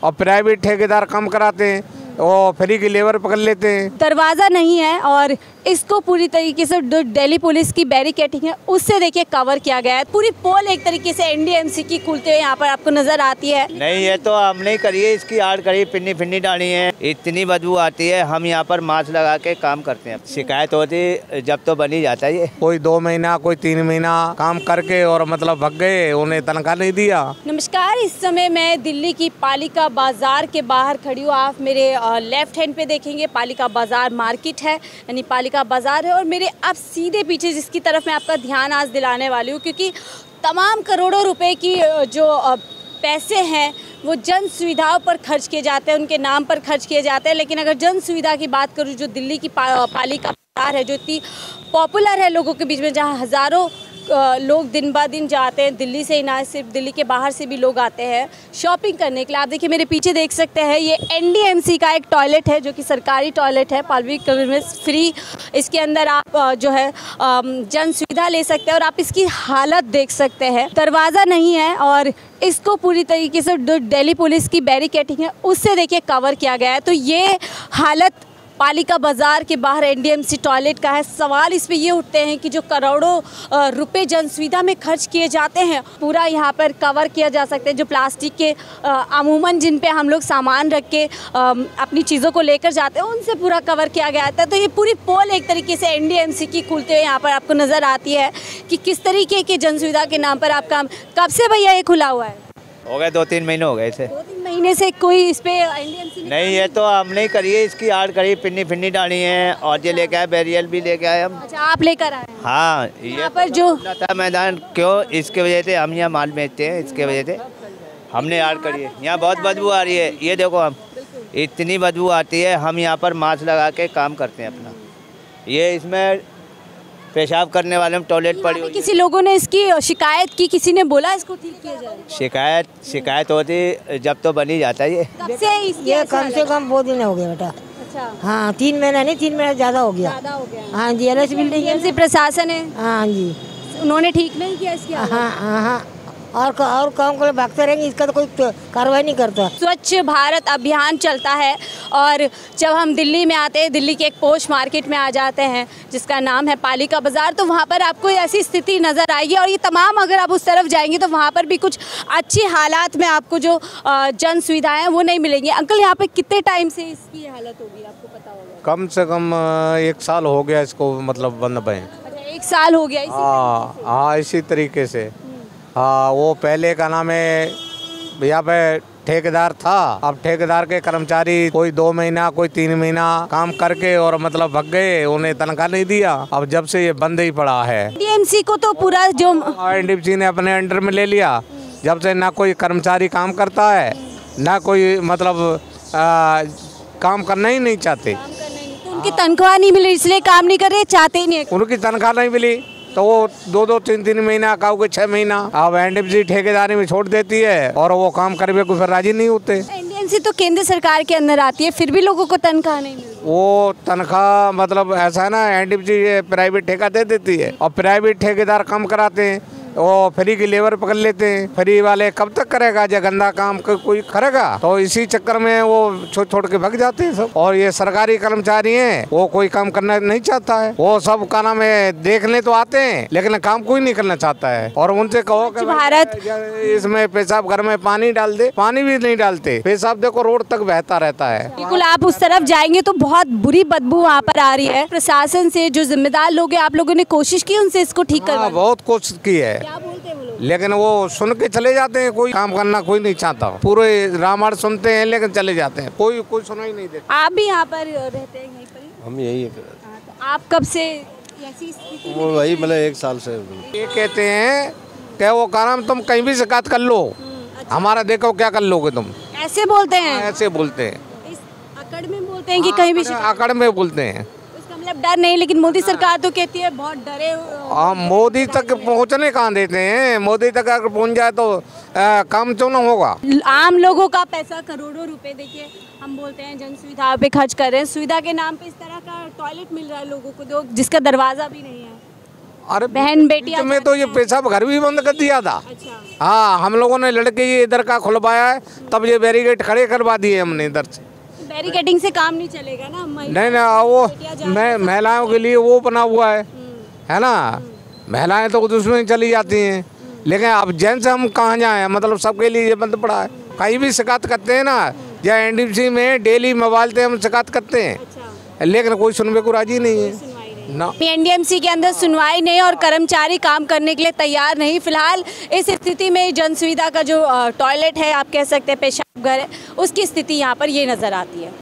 और प्राइवेट ठेकेदार काम कराते हैं और फ्री की लेबर पकड़ लेते हैं। दरवाज़ा नहीं है और इसको पूरी तरीके से जो दिल्ली पुलिस की बैरिकेडिंग है उससे देखिए कवर किया गया है। पूरी पोल एक तरीके से एनडीएमसी की खुलते हुए यहाँ पर आपको नजर आती है। नहीं, ये तो हमने ही करी है, इसकी आड़ करी, पिन्नी फिन्नी डाली है, इतनी बदबू आती है। हम यहाँ पर मास्क लगा के काम करते हैं। शिकायत होती जब तो बन ही जाता है। ये कोई 2 महीना कोई 3 महीना काम करके और मतलब भग गए, उन्हें तनख्वाह नहीं दिया। नमस्कार, इस समय मैं दिल्ली की पालिका बाजार के बाहर खड़ी हूँ। आप मेरे लेफ्ट हैंड पे देखेंगे पालिका बाजार मार्केट है, यानी पालिका बाजार है, और मेरे अब सीधे पीछे जिसकी तरफ मैं आपका ध्यान आज दिलाने वाली हूँ, क्योंकि तमाम करोड़ों रुपए की जो पैसे हैं वो जन सुविधाओं पर खर्च किए जाते हैं, उनके नाम पर खर्च किए जाते हैं। लेकिन अगर जन सुविधा की बात करूँ, जो दिल्ली की पालिका बाजार है, जो इतनी पॉपुलर है लोगों के बीच में, जहाँ हज़ारों लोग दिन ब दिन जाते हैं, दिल्ली से ही ना सिर्फ दिल्ली के बाहर से भी लोग आते हैं शॉपिंग करने के लिए। आप देखिए मेरे पीछे देख सकते हैं, ये एनडीएमसी का एक टॉयलेट है जो कि सरकारी टॉयलेट है, पब्लिक में फ्री। इसके अंदर आप जो है जन सुविधा ले सकते हैं और आप इसकी हालत देख सकते हैं। दरवाज़ा नहीं है और इसको पूरी तरीके से जो दिल्ली पुलिस की बैरिकेडिंग है उससे देखिए कवर किया गया है। तो ये हालत पालिका बाजार के बाहर एनडीएमसी टॉयलेट का है। सवाल इस पे ये उठते हैं कि जो करोड़ों रुपए जन सुविधा में खर्च किए जाते हैं, पूरा यहाँ पर कवर किया जा सकता है। जो प्लास्टिक के अमूमन जिन पे हम लोग सामान रख के अपनी चीज़ों को लेकर जाते हैं, उनसे पूरा कवर किया गया था। तो ये पूरी पोल एक तरीके से एनडीएमसी की खुलते हुए यहाँ पर आपको नज़र आती है कि किस तरीके के जन सुविधा के नाम पर आप काम। कब से भैया ये खुला हुआ है? हो गए 2-3 महीने हो गए इसे। 2-3 महीने से कोई इस पे एनडीएमसी नहीं, ये तो हमने ही करी है, इसकी आड़ करी, पिन्नी फिन्नी डाली है, और ये लेके आए, बैरियल भी लेके आए हम। अच्छा, आप लेकर आए हैं? हाँ, यहाँ पर जो था मैदान, क्यों? इसके वजह से हम यहाँ माल बेचते हैं, इसके वजह से हमने आड़ करी है। यहाँ बहुत बदबू आ रही है, ये देखो, हम इतनी बदबू आती है। हम यहाँ पर मास्क लगा के काम करते हैं अपना। ये इसमें पेशाब करने वाले में टॉयलेट पड़ी हुई है। किसी लोगों ने इसकी शिकायत की, किसी ने बोला इसको ठीक किया जाए? शिकायत होती जब तो बन ही जाता है। कब से ये कम से कम 2 दिन हो गए बेटा। अच्छा, हाँ, 3 महीना नहीं, 3 महीना ज़्यादा हो गया। हाँ जी, एलएस बिल्डिंग एनडीएमसी प्रशासन है। हाँ जी, उन्होंने ठीक नहीं किया इसकी हालत। हाँ हाँ हाँ, और काम को भागते रहेंगे, इसका तो कोई कार्रवाई नहीं करता। स्वच्छ भारत अभियान चलता है और जब हम दिल्ली में आते हैं, दिल्ली के एक पोश मार्केट में आ जाते हैं जिसका नाम है पालिका बाजार, तो वहाँ पर आपको ऐसी स्थिति नज़र आएगी। और ये तमाम, अगर आप उस तरफ जाएंगे तो वहाँ पर भी कुछ अच्छी हालात में आपको जो जन सुविधाएँ हैं वो नहीं मिलेंगी। अंकल, यहाँ पर कितने टाइम से इसकी हालत होगी, आपको पता होगा? कम से कम 1 साल हो गया इसको, मतलब बंद पे। अच्छा, 1 साल हो गया। हाँ, इसी तरीके से। हाँ, वो पहले का नाम है यहाँ पे ठेकेदार था, अब ठेकेदार के कर्मचारी कोई 2 महीना कोई 3 महीना काम करके और मतलब भग गए, उन्हें तनख्वाह नहीं दिया। अब जब से ये बंद ही पड़ा है। एनडीएमसी को तो पूरा जो एनडीएमसी ने अपने अंडर में ले लिया, जब से ना कोई कर्मचारी काम करता है, ना कोई मतलब काम करना ही नहीं चाहते। तो उनकी तनख्वाह नहीं मिली इसलिए काम नहीं कर रहे, चाहते ही नहीं। उनकी तनख्वाह नहीं मिली तो वो 2-2, 3-3 महीना का 6 महीना अब एनडीएमसी ठेकेदारी में छोड़ देती है और वो काम करने को फिर राजी नहीं होते। एनडीएमसी तो केंद्र सरकार के अंदर आती है, फिर भी लोगों को तनख्वाह नहीं मिलती। वो तनख्वाह मतलब ऐसा है ना, एनडीएमसी प्राइवेट ठेका दे देती है और प्राइवेट ठेकेदार काम कराते हैं, वो फ्री की लेबर पकड़ लेते हैं। फ्री वाले कब तक करेगा, जब गंदा काम कोई करेगा? तो इसी चक्कर में वो छोड़ के भाग जाते हैं सब। और ये सरकारी कर्मचारी हैं, वो कोई काम करना नहीं चाहता है, वो सब का नाम है देखने तो आते हैं लेकिन काम कोई नहीं करना चाहता है। और उनसे कहो कि भारत इसमें पेशाब घर में पानी डाल दे, पानी भी नहीं डालते, पेशाब देखो रोड तक बहता रहता है। बिल्कुल, आप उस तरफ जाएंगे तो बहुत बुरी बदबू वहाँ पर आ रही है। प्रशासन से जो जिम्मेदार लोग हैं, आप लोगों ने कोशिश की उनसे इसको ठीक करवाने? बहुत कोशिश की है, क्या बोलते हैं वो लोग? लेकिन वो सुन के चले जाते हैं, कोई काम करना कोई नहीं चाहता। पूरे रामायण सुनते हैं लेकिन चले जाते हैं, कोई सुनाई नहीं देता। आप भी यहाँ पर रहते हैं? यहीं पर हम यही है। तो आप कब से ऐसी स्थिति में? वो वही मतलब 1 साल से। ये कहते हैं कि वो काम तुम कहीं भी शिकायत कर लो, हमारा देखो क्या कर लोगे तुम, ऐसे बोलते हैं? ऐसे बोलते हैं, इस अकड़ में बोलते हैं कि कहीं भी आकड़ में बोलते हैं। इसका मतलब डर नहीं, लेकिन मोदी सरकार तो कहती है बहुत डरे। हम मोदी तक पहुंचने कहाँ देते हैं? मोदी तक अगर पहुंच जाए तो काम क्यों ना होगा? आम लोगों का पैसा, करोड़ों रुपए, देखिए हम बोलते हैं जन सुविधा पे खर्च कर रहे हैं, सुविधा के नाम पे इस तरह का टॉयलेट मिल रहा है लोगों को, जिसका दरवाजा भी नहीं है। अरे बहन बेटियां में तो ये पेशाब घर भी बंद कर दिया था। अच्छा। हाँ, हम लोगों ने लड़के ये इधर का खुलवाया है, तब ये बैरिकेड खड़े करवा दिए हमने इधर से। बैरिकेडिंग से काम नहीं चलेगा ना। नहीं, वो महिलाओं के लिए वो बना हुआ है ना। महिलाएं तो उसमें चली जाती हैं, लेकिन अब जेंट्स हम कहाँ जाएं, मतलब सबके लिए ये बंद पड़ा है। कहीं भी शिकायत करते हैं ना, या एनडीपीसी में डेली मोबाइल से हम शिकायत करते हैं, लेकिन कोई सुनने को राजी नहीं है ना। एनडीएमसी के अंदर सुनवाई नहीं और कर्मचारी काम करने के लिए तैयार नहीं। फिलहाल इस स्थिति में जन सुविधा का जो टॉयलेट है, आप कह सकते हैं पेशाब घर है, उसकी स्थिति यहाँ पर ये नज़र आती है।